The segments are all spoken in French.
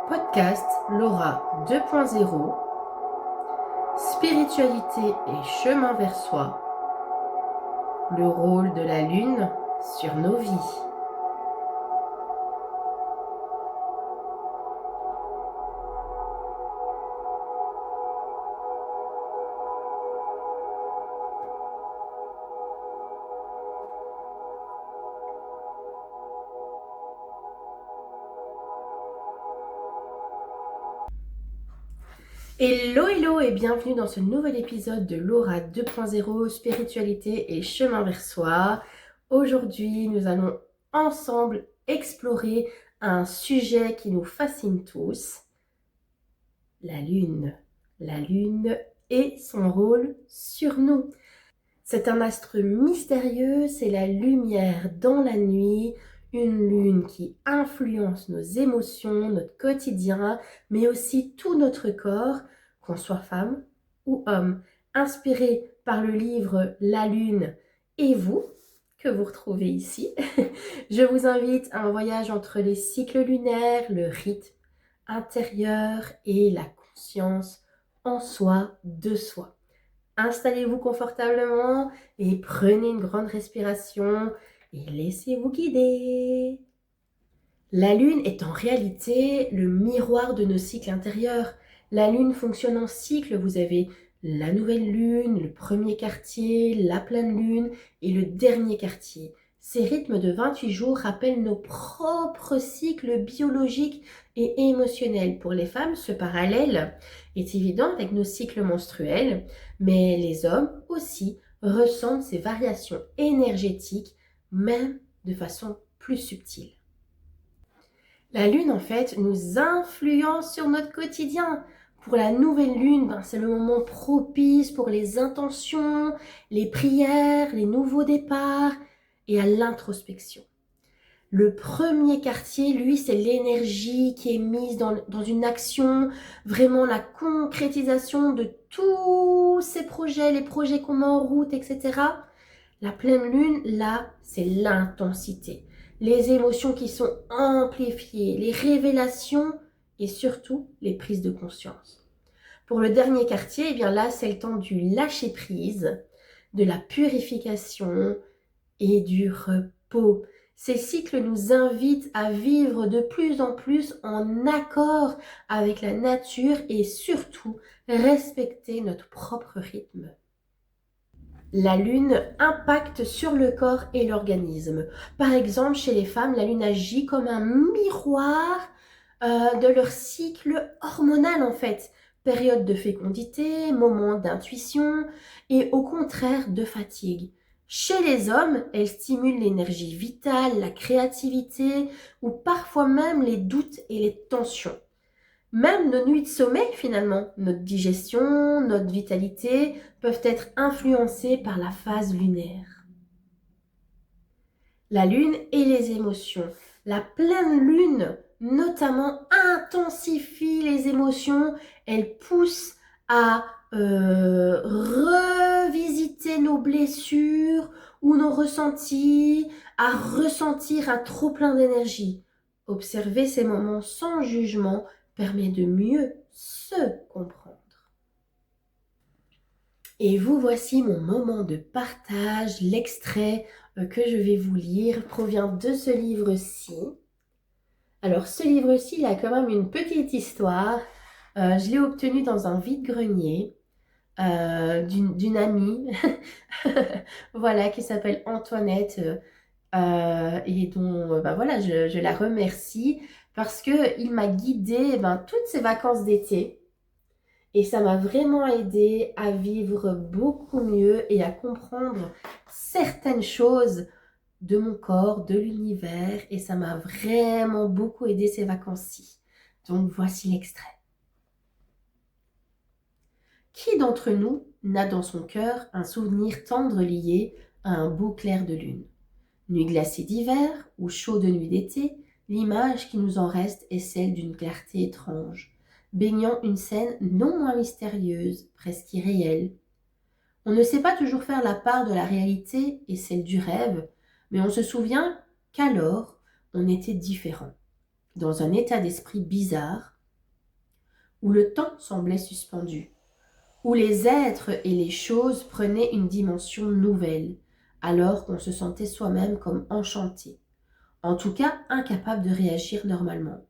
Podcast Laura 2.0, spiritualité et chemin vers soi, le rôle de la lune sur nos vies. Hello et bienvenue dans ce nouvel épisode de Laura 2.0, spiritualité et chemin vers soi. Aujourd'hui, nous allons ensemble explorer un sujet qui nous fascine tous, la lune. La lune et son rôle sur nous. C'est un astre mystérieux, c'est la lumière dans la nuit, une lune qui influence nos émotions, notre quotidien, mais aussi tout notre corps, qu'on soit femme ou homme. Inspiré par le livre La Lune et vous, que vous retrouvez ici, je vous invite à un voyage entre les cycles lunaires, le rythme intérieur et la conscience en soi, de soi. Installez-vous confortablement et prenez une grande respiration et laissez-vous guider. La lune est en réalité le miroir de nos cycles intérieurs. La lune fonctionne en cycle. Vous avez la nouvelle lune, le premier quartier, la pleine lune et le dernier quartier. Ces rythmes de 28 jours rappellent nos propres cycles biologiques et émotionnels. Pour les femmes, ce parallèle est évident avec nos cycles menstruels, mais les hommes aussi ressentent ces variations énergétiques, même de façon plus subtile. La lune, en fait, nous influence sur notre quotidien. Pour la nouvelle lune, c'est le moment propice pour les intentions, les prières, les nouveaux départs et à l'introspection. Le premier quartier, lui, c'est l'énergie qui est mise dans une action, vraiment la concrétisation de tous ces projets, les projets qu'on met en route, etc. La pleine lune, là, c'est l'intensité, les émotions qui sont amplifiées, les révélations et surtout les prises de conscience. Pour le dernier quartier, eh bien là, c'est le temps du lâcher-prise, de la purification et du repos. Ces cycles nous invitent à vivre de plus en plus en accord avec la nature et surtout respecter notre propre rythme. La lune impacte sur le corps et l'organisme. Par exemple, chez les femmes, la lune agit comme un miroir de leur cycle hormonal en fait. Période de fécondité, moment d'intuition et au contraire de fatigue. Chez les hommes, elle stimule l'énergie vitale, la créativité ou parfois même les doutes et les tensions. Même nos nuits de sommeil, finalement, notre digestion, notre vitalité peuvent être influencées par la phase lunaire. La lune et les émotions. La pleine lune, notamment, intensifie les émotions. Elle pousse à revisiter nos blessures ou nos ressentis, à ressentir un trop-plein d'énergie. Observer ces moments sans jugement permet de mieux se comprendre. Et vous voici mon moment de partage. L'extrait que je vais vous lire provient de ce livre-ci. Alors ce livre-ci, il a quand même une petite histoire. Je l'ai obtenu dans un vide-grenier d'une amie voilà, qui s'appelle Antoinette et dont voilà, je la remercie parce qu'il m'a guidée toutes ces vacances d'été et ça m'a vraiment aidée à vivre beaucoup mieux et à comprendre certaines choses de mon corps, de l'univers et ça m'a vraiment beaucoup aidé ces vacances-ci. Donc voici l'extrait. Qui d'entre nous n'a dans son cœur un souvenir tendre lié à un beau clair de lune? Nuit glacée d'hiver ou chaude nuit d'été, l'image qui nous en reste est celle d'une clarté étrange, baignant une scène non moins mystérieuse, presque irréelle. On ne sait pas toujours faire la part de la réalité et celle du rêve, mais on se souvient qu'alors, on était différent, dans un état d'esprit bizarre, où le temps semblait suspendu, où les êtres et les choses prenaient une dimension nouvelle, alors qu'on se sentait soi-même comme enchanté, en tout cas incapable de réagir normalement.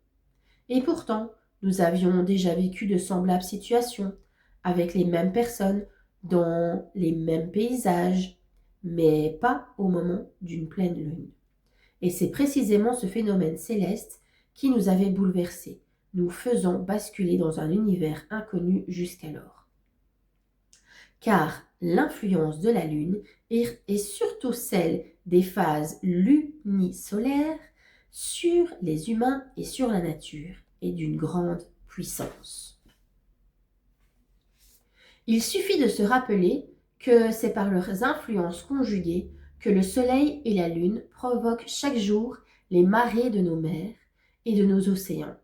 Et pourtant, nous avions déjà vécu de semblables situations, avec les mêmes personnes, dans les mêmes paysages, mais pas au moment d'une pleine lune. Et c'est précisément ce phénomène céleste qui nous avait bouleversés, nous faisant basculer dans un univers inconnu jusqu'alors. Car l'influence de la Lune est surtout celle des phases lunisolaires sur les humains et sur la nature, et d'une grande puissance. Il suffit de se rappeler que c'est par leurs influences conjuguées que le Soleil et la Lune provoquent chaque jour les marées de nos mers et de nos océans.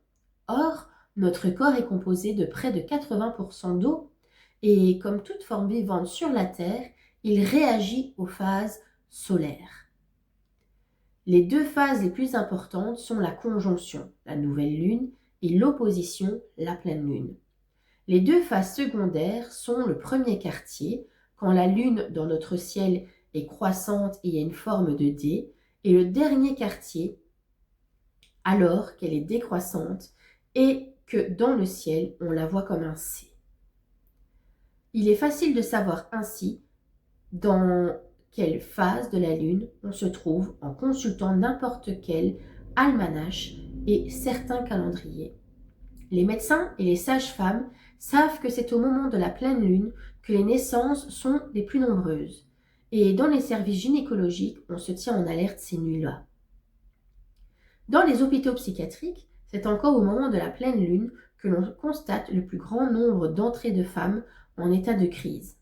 Or, notre corps est composé de près de 80% d'eau et comme toute forme vivante sur la Terre, il réagit aux phases solaires. Les deux phases les plus importantes sont la conjonction, la nouvelle lune, et l'opposition, la pleine lune. Les deux phases secondaires sont le premier quartier, quand la lune dans notre ciel est croissante et a une forme de D, et le dernier quartier, alors qu'elle est décroissante et que dans le ciel, on la voit comme un C. Il est facile de savoir ainsi dans quelle phase de la lune on se trouve en consultant n'importe quel almanach et certains calendriers. Les médecins et les sages-femmes savent que c'est au moment de la pleine lune que les naissances sont les plus nombreuses. Et dans les services gynécologiques, on se tient en alerte ces nuits-là. Dans les hôpitaux psychiatriques, c'est encore au moment de la pleine lune que l'on constate le plus grand nombre d'entrées de femmes en état de crise.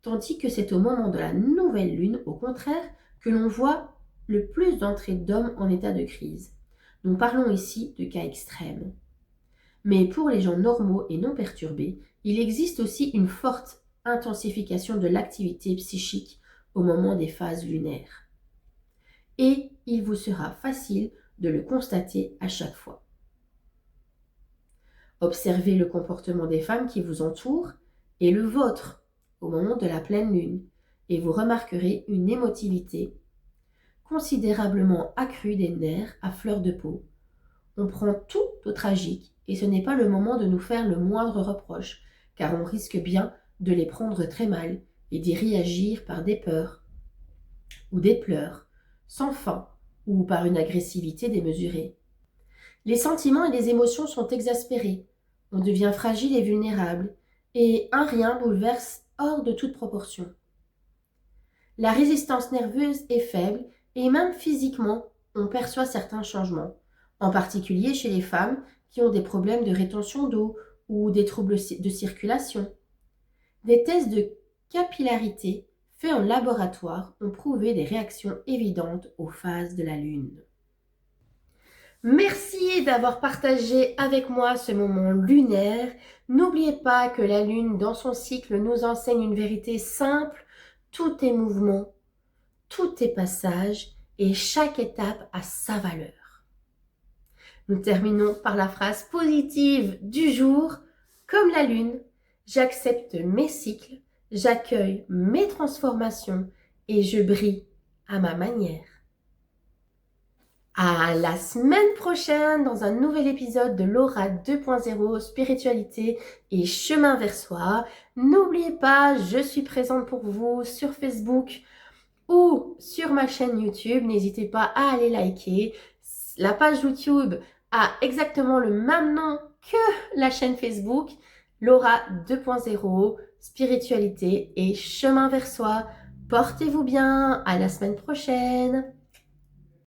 Tandis que c'est au moment de la nouvelle lune, au contraire, que l'on voit le plus d'entrées d'hommes en état de crise. Nous parlons ici de cas extrêmes. Mais pour les gens normaux et non perturbés, il existe aussi une forte intensification de l'activité psychique au moment des phases lunaires. Et il vous sera facile de le constater à chaque fois. Observez le comportement des femmes qui vous entourent et le vôtre au moment de la pleine lune, et vous remarquerez une émotivité considérablement accrue des nerfs à fleur de peau. On prend tout au tragique et ce n'est pas le moment de nous faire le moindre reproche, car on risque bien de les prendre très mal et d'y réagir par des peurs ou des pleurs, sans fin ou par une agressivité démesurée. Les sentiments et les émotions sont exaspérés, on devient fragile et vulnérable, et un rien bouleverse hors de toute proportion. La résistance nerveuse est faible et même physiquement, on perçoit certains changements, en particulier chez les femmes qui ont des problèmes de rétention d'eau ou des troubles de circulation. Des tests de capillarité faits en laboratoire ont prouvé des réactions évidentes aux phases de la Lune. Merci d'avoir partagé avec moi ce moment lunaire. N'oubliez pas que la Lune, dans son cycle, nous enseigne une vérité simple. Tout est mouvement, tout est passage et chaque étape a sa valeur. Nous terminons par la phrase positive du jour. Comme la Lune, j'accepte mes cycles, j'accueille mes transformations et je brille à ma manière. À la semaine prochaine dans un nouvel épisode de Laura 2.0 Spiritualité et chemin vers soi. N'oubliez pas, je suis présente pour vous sur Facebook ou sur ma chaîne YouTube. N'hésitez pas à aller liker. La page YouTube a exactement le même nom que la chaîne Facebook. Laura 2.0 Spiritualité et chemin vers soi. Portez-vous bien. À la semaine prochaine.